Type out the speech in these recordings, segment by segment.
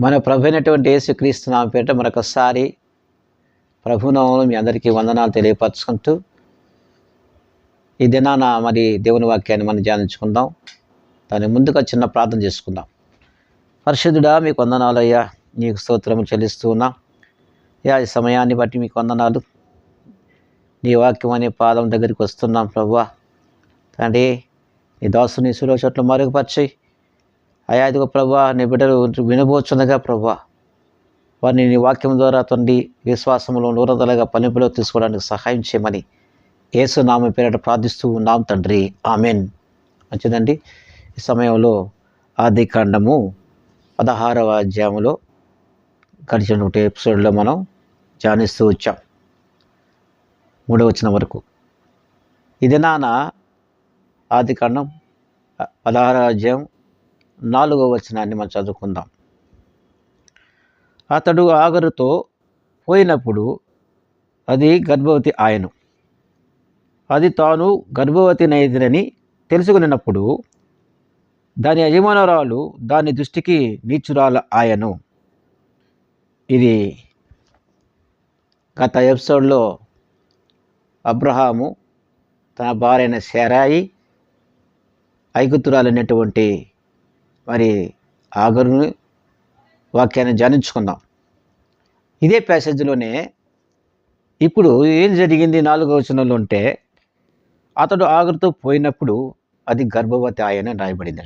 మన ప్రభు అయినటువంటి యేసుక్రీస్తు నామమున పేరిట మరొకసారి ప్రభునామములో మీ అందరికీ వందనాలు తెలియపరచుకుంటూ ఈ దినాన మరి దేవుని వాక్యాన్ని మనం ధ్యానించుకుందాం. దాని ముందుగా చిన్న ప్రార్థన చేసుకుందాం. పరిశుద్ధుడా, మీకు వందనాలు అయ్యా, నీకు స్తోత్రము చెల్లిస్తూ ఉన్నా. ఈ సమయాన్ని బట్టి మీకు వందనాలు. నీ వాక్యం అనే పాదం దగ్గరికి వస్తున్నాం ప్రభువా. తండ్రి, నీ దాసుని సురక్షట్లు మరుగుపరిచి అయా ఇదిగో ప్రభువా, నీ బిడ్డలు వినబోచుండగా ప్రభువా, వారిని నీ వాక్యం ద్వారా తండ్రి విశ్వాసంలో నూరంతలుగా పనిపులో తీసుకోవడానికి సహాయం చేయమని యేసు నామం పేరిట ప్రార్థిస్తూ ఉన్నాం తండ్రి, ఆమెన్. మంచిదండి. ఈ సమయంలో ఆదికాండము 16వ అధ్యాయంలో గడిచిన ఎపిసోడ్లో మనం ధ్యానిస్తూ వచ్చాం 3వ వచనం వరకు. ఇది నాన్న ఆదికాండం 16వ అధ్యాయం 4వ వచనాన్ని మనం చదువుకుందాం. అతడు ఆగరుతో పోయినప్పుడు అది గర్భవతి ఆయను. అది తాను గర్భవతి నైతినని తెలుసుకున్నప్పుడు దాని యజమానురాలు దాని దృష్టికి నీచురాల ఆయను. ఇది గత ఎపిసోడ్లో అబ్రహాము తన భార్య అయిన శారాయి ఐగుప్తురాలైనటువంటి మరి ఆగరుని వాక్యాన్ని ధ్యానించుకుందాం. ఇదే ప్యాసేజ్లోనే ఇప్పుడు ఏం జరిగింది 4వ వచనంలో ఉంటే, అతడు ఆగరుతో పోయినప్పుడు అది గర్భవతి ఆయన రాయబడింది.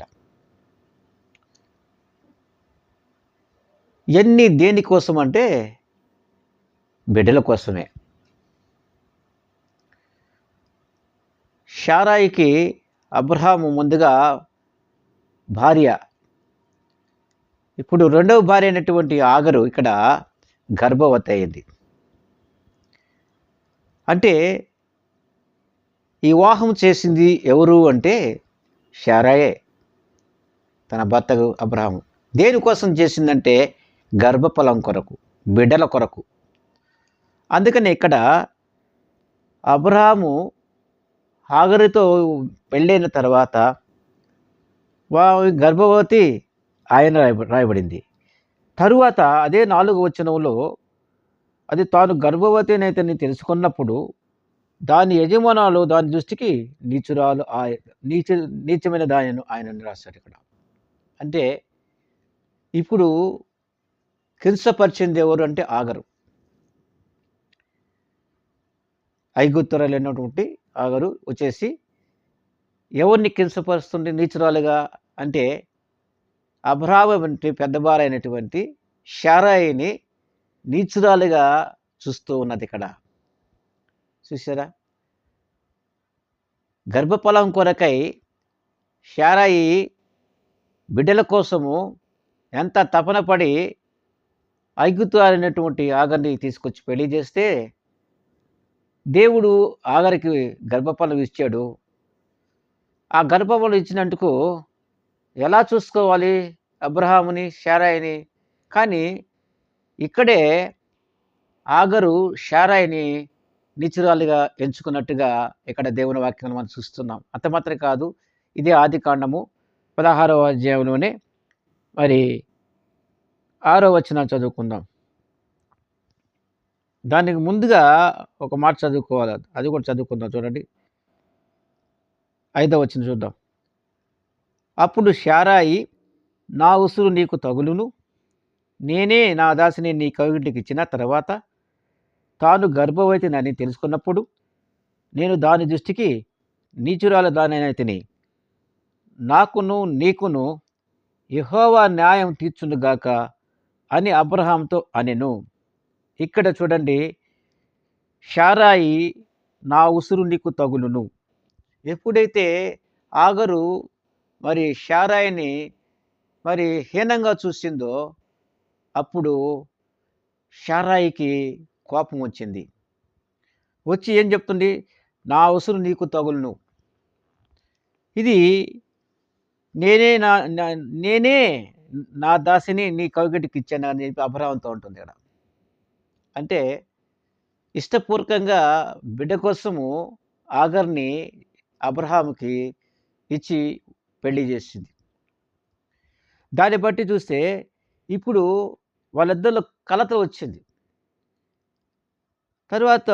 ఎన్ని దేనికోసం అంటే బిడ్డల కోసమే. శారాయికి అబ్రహాము ముందుగా భార్య, ఇప్పుడు రెండవ భార్య అయినటువంటి ఆగరు ఇక్కడ గర్భవతి అయింది. అంటే ఈ వివాహం చేసింది ఎవరు అంటే శారాయే, తన భర్తకు అబ్రహాము. దేనికోసం చేసిందంటే గర్భఫలం కొరకు, బిడ్డల కొరకు. అందుకని ఇక్కడ అబ్రహాము ఆగరుతో పెళ్ళైన తర్వాత గర్భవతి ఆయన రాయబడింది. తరువాత అదే 4వ వచనంలో అది తాను గర్భవతి అయితేని తెలుసుకున్నప్పుడు దాని యజమానులు దాని దృష్టికి నీచురాలు నీచమైన దానిని ఆయన రాశాడు ఇక్కడ. అంటే ఇప్పుడు కించపరిచింది ఎవరు అంటే ఆగరు. ఐగుప్తురాలైనటువంటి ఆగరు వచ్చేసి ఎవరిని కించపరుస్తుంది నీచురాలుగా అంటే అబ్రహాము వంటి పెద్ద భార్య అయినటువంటి శారాయిని నీచురాలుగా చూస్తూ ఉన్నది ఇక్కడ. చూసారా? గర్భఫలం కొరకై శారాయి బిడ్డల కోసము ఎంత తపన పడి ఐగుప్తురాలైనటువంటి ఆగర్ని తీసుకొచ్చి పెళ్లి చేస్తే దేవుడు ఆగరికి గర్భఫలం ఇచ్చాడు. ఆ గర్భఫలం ఇచ్చినందుకు ఎలా చూసుకోవాలి అబ్రహాముని శారాయిని? కానీ ఇక్కడే ఆగరు శారాయిని నీచురాలుగా ఎంచుకున్నట్టుగా ఇక్కడ దేవుని వాక్యం మనం చూస్తున్నాం. అంత మాత్రం కాదు, ఇదే ఆదికాండము 16వ అధ్యాయంలోనే మరి 6వ వచనం చదువుకుందాం. దానికి ముందుగా ఒక మాట చదువుకోవాలి, అది కూడా చదువుకుందాం. చూడండి, 5వ వచనం చూద్దాం. అప్పుడు శారాయి, నా ఉసురు నీకు తగులును, నేనే నా దాసిని నీ కవిటికి ఇచ్చిన తర్వాత తాను గర్భవతినని తెలుసుకున్నప్పుడు నేను దాని దృష్టికి నీచురాలు దానైతిని. నాకును నీకును యెహోవా న్యాయం తీర్చునుగాక అని అబ్రహాంతో అనెను. ఇక్కడ చూడండి, శారాయి నా ఉసురు నీకు తగులును. ఎప్పుడైతే ఆగరు మరి శారాయిని మరి హీనంగా చూసిందో అప్పుడు శారాయికి కోపం వచ్చింది. వచ్చి ఏం చెప్తుంది? నా ఉసురు నీకు తగులును, ఇది నేనే నా దాసిని నీ కవిగటికి ఇచ్చాను అని చెప్పి అబ్రహాంతో ఉంటుంది ఇక్కడ. అంటే ఇష్టపూర్వకంగా బిడ్డ కోసము ఆగర్ని అబ్రహాముకి ఇచ్చి పెళ్లి చేసింది. దాన్ని బట్టి చూస్తే ఇప్పుడు వాళ్ళిద్దరిలో కలత వచ్చింది. తరువాత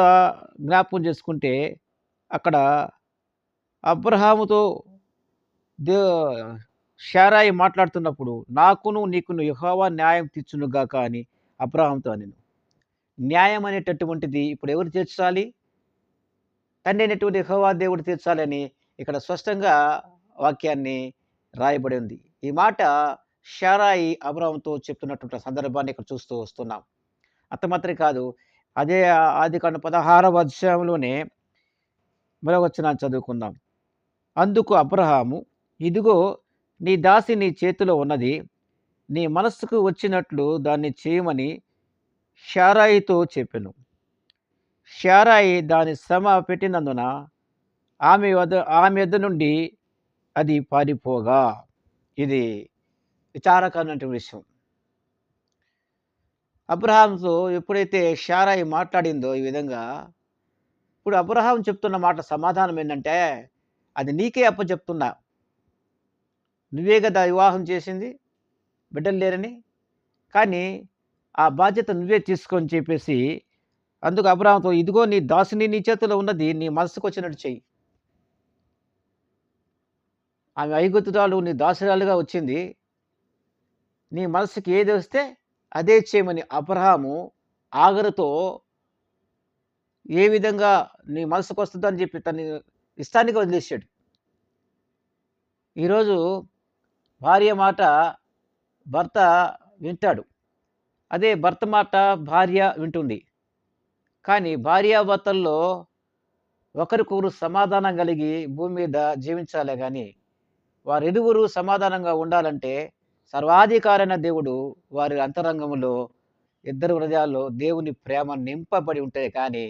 జ్ఞాపకం చేసుకుంటే అక్కడ అబ్రహాముతో దే శారాయి మాట్లాడుతున్నప్పుడు, "నాకును నీకును యెహోవా న్యాయం తీర్చునుగాక" అని అబ్రహాముతో అనెను. న్యాయం అనేటటువంటిది ఇప్పుడు ఎవరు తీర్చాలి? తండ్రి అయినటువంటి యెహోవా దేవుడు తీర్చాలని ఇక్కడ స్పష్టంగా వాక్యాన్ని రాయబడి ఉంది. ఈ మాట శారాయి అబ్రాహాముతో చెప్తున్నటువంటి సందర్భాన్ని ఇక్కడ చూస్తూ వస్తున్నాం. అంత మాత్రమే కాదు, అదే ఆదికాండం 16వ అధ్యాయంలోనే మరో వచనాన్ని చదువుకుందాం. అందుకు అబ్రహాము, "ఇదిగో నీ దాసి నీ చేతిలో ఉన్నది. నీ మనస్సుకు వచ్చినట్లు దాన్ని చేయమని" శారాయితో చెప్పెను. శారాయి దాని శ్రమ పెట్టినందున ఆమె యొద్ద నుండి అది పారిపోగా. ఇది విచారకరమైనటువంటి విషయం. అబ్రహాముతో ఎప్పుడైతే శారాయి మాట్లాడిందో ఈ విధంగా, ఇప్పుడు అబ్రహాం చెప్తున్న మాట సమాధానం ఏందంటే, "అది నీకే అప్పచెప్తున్నా. నువ్వే గదా వివాహం చేసింది, బిడ్డలు లేరని. కానీ ఆ బాధ్యత నువ్వే తీసుకో" అని చెప్పేసి, అందుకు అబ్రహాముతో, "ఇదిగో నీ దాసిని నీ చేతిలో ఉన్నది. నీ మనసుకొచ్చినట్టు చెయ్యి. ఆమె ఐగుప్తురాలు నీ దాసురాలుగా వచ్చింది. నీ మనసుకి ఏదొస్తే అదే చేయమని" అబ్రహాము ఆగరుతో ఏ విధంగా నీ మనసుకొస్తదని చెప్పి తన ఇష్టానికి వదిలేసాడు. ఈరోజు భార్య మాట భర్త వింటాడు. అదే భర్త మాట భార్య వింటుంది. కానీ భార్యాభర్తల్లో ఒకరికొకరు సమాధానం కలిగి భూమి మీద జీవించాలే గాని, వారిరువురు సమాధానంగా ఉండాలంటే సర్వాధికారైన దేవుడు వారి అంతరంగంలో ఇద్దరి హృదయాల్లో దేవుని ప్రేమ నింపబడి ఉంటే కానీ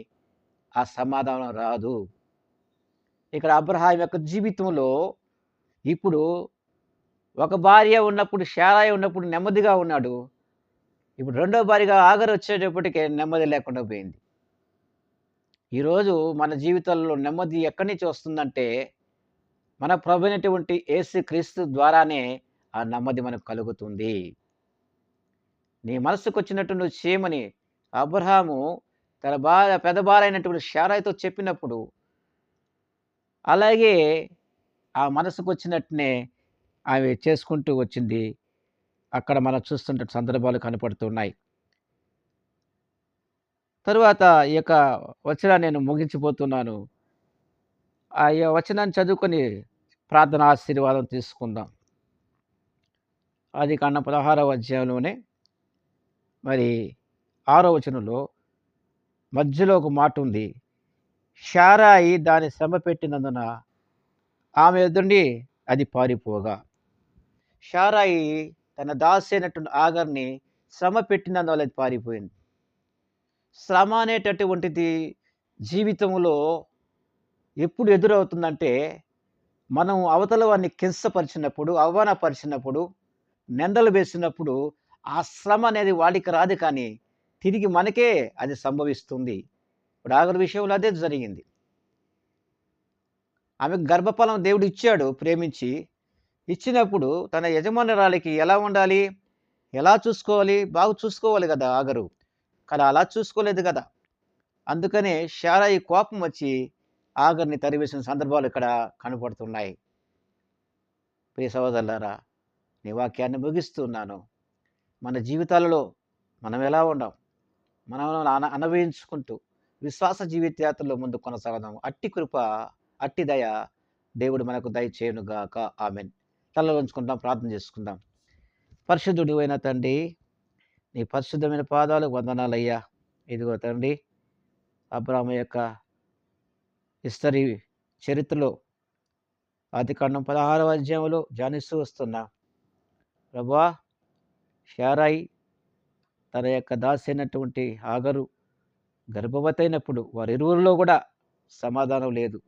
ఆ సమాధానం రాదు. ఇక్కడ అబ్రహాం యొక్క జీవితంలో ఇప్పుడు ఒక భార్య ఉన్నప్పుడు, శారాయి ఉన్నప్పుడు నెమ్మదిగా ఉన్నాడు. ఇప్పుడు రెండో భార్యగా ఆగర్ వచ్చేటప్పటికే నెమ్మది లేకుండా పోయింది. ఈరోజు మన జీవితాల్లో నెమ్మది ఎక్కడి నుంచి వస్తుందంటే, మన ప్రభువైనటువంటి యేసుక్రీస్తు ద్వారానే ఆ నెమ్మది మనకు కలుగుతుంది. నీ మనస్సుకొచ్చినట్టు నువ్వు చేయమని అబ్రహాము తన పెద్ద భార్యైనటువంటి శారాయితో చెప్పినప్పుడు, అలాగే ఆ మనసుకొచ్చినట్టునే ఆమె చేసుకుంటూ వచ్చింది. అక్కడ మనం చూస్తుంటే సందర్భాలు కనపడుతున్నాయి. తరువాత ఈ యొక్క వచనాన్ని నేను ముగించబోతున్నాను. ఆ వచనాన్ని చదువుకొని ప్రార్థన ఆశీర్వాదం తీసుకుందాం. ఆదికాండం 16వ అధ్యాయంలోనే మరి 6వ వచనంలో మధ్యలో ఒక మాట ఉంది. శారాయి దాని శ్రమ పెట్టినందున ఆమె యొద్ద నుండి అది పారిపోగా. శారాయి తన దాసి అయినటువంటి ఆగర్‌ని శ్రమ పెట్టినందువల్ల అది పారిపోయింది. శ్రమ అనేటటువంటిది జీవితంలో ఎప్పుడు ఎదురవుతుందంటే, మనం అవతల వారిని కించపరిచినప్పుడు, అవమానపరిచినప్పుడు, నిందలు వేసినప్పుడు, ఆ శ్రమ అనేది వాడికి రాదు కానీ, తిరిగి మనకే అది సంభవిస్తుంది. ఇప్పుడు ఆగరు విషయంలో అదే జరిగింది. ఆమెకు గర్భఫలం దేవుడు ఇచ్చాడు ప్రేమించి. ఇచ్చినప్పుడు తన యజమానురాలికి ఎలా ఉండాలి? ఎలా చూసుకోవాలి? బాగా చూసుకోవాలి గదా ఆగరు. కానీ అలా చూసుకోలేదు గదా! అందుకనే శారాయి కోపం వచ్చి ఆగర్‌ని తరివేసిన సందర్భాలు ఇక్కడ కనపడుతున్నాయి. ప్రియ సహోదరులారా, నీ వాక్యాన్ని ముగిస్తున్నాను. మన జీవితాలలో మనం ఎలా ఉండాం? మనం అనుభవించుకుంటూ విశ్వాస జీవిత యాత్రలో ముందు కొనసాగుదాం. అట్టి కృప, అట్టి దయ దేవుడు మనకు దయచేయునుగాక. ఆమేన్. తలలు వంచుకుందాం, ప్రార్థన చేసుకుందాం. పరిశుద్ధుడు అయిన తండ్రి, నీ పరిశుద్ధమైన పాదాలకు వందనాలయ్యా. ఇదిగో తండ్రి, అబ్రాహాము యొక్క హిస్టరీ చరిత్రలో ఆదికాండం 16వ అధ్యాయంలో ధ్యానిస్తూ వస్తున్నా. ప్రభువా, శారాయి తన యొక్క దాసి అయినటువంటి హాగరు గర్భవతి అయినప్పుడు వారిరువురిలో కూడా సమాధానం లేదు.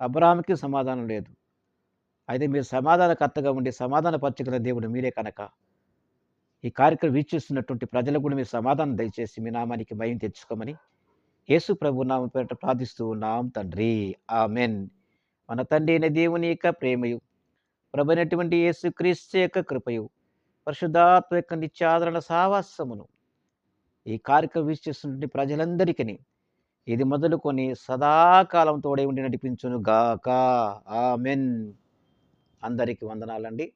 అబ్రాహాముకి సమాధానం లేదు. అయితే మీరు సమాధానకర్తగా ఉండి సమాధానపరచగల దేవుడు మీరే కనుక, ఈ కార్యక్రమం వీక్షిస్తున్నటువంటి ప్రజలకు కూడా మీరు సమాధానం దయచేసి మీ నామానికి మహిమ తెచ్చుకోమని యేసు ప్రభు నామం పేరిట ప్రార్థిస్తూ ఉన్నాం తండ్రి. ఆమేన్. మన తండ్రి అయిన దేవుని యొక్క ప్రేమయు, ప్రభువైనటువంటి యేసుక్రీస్తు యొక్క కృపయు, పరిశుద్ధాత్మ యొక్క నిత్యాదరణ సావాసమును ఈ కార్యక్రమం వీక్షిస్తున్న ప్రజలందరికీ ఇది మొదలుకొని సదాకాలం తోడే ఉండి నడిపించును గాక. ఆమెన్. అందరికీ వందనాలండి.